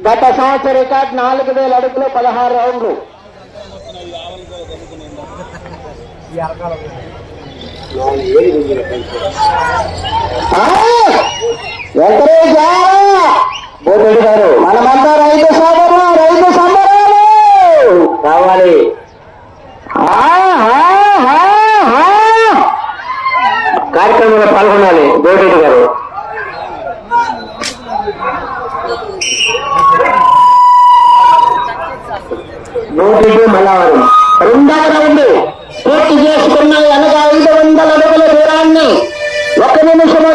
గత సంవత్సర రికార్డ్ 4000 అడుగులు 16 రౌండ్లు. బోధుడు గారు మనమంతా రైతు సోదరులు, రైతు సంబరాలు కావాలి. కార్యక్రమంలో పాల్గొనాలి బోధుడు గారు. మల్లవరం రెండవ రౌండ్ పూర్తి చేసుకున్నాయి అనగా 500 అడుగుల దూరాన్ని 1 నిమిషం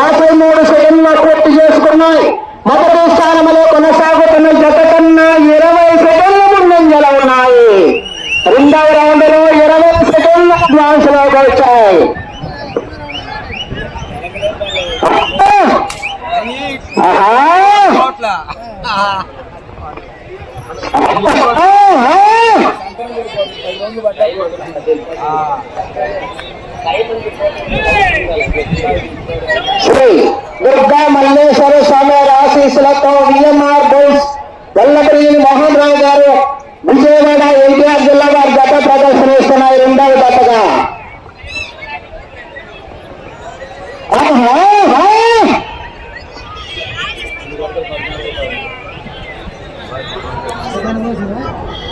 53 సెకండ్లో పూర్తి చేసుకున్నాయి. మొదటి స్థానంలో కొనసాగుతున్న జత కన్నా 20 సెకండ్ల ముందంజల ఉన్నాయి. రెండవ రౌండ్ లో 20 సెకండ్ల అడ్వాన్స్ లోకి వచ్చాయి. శ్రీ దుర్గా మల్లేశ్వర స్వామి ఆశీస్సులతో విఎంఆర్ బోల్స్ వల్లభనేని మోహన్ రావు గారు విజయవాడ ఎన్టీఆర్ జిల్లా వారి జత ప్రదర్శనిస్తున్నాయి. రెండవ జతగా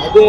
అదే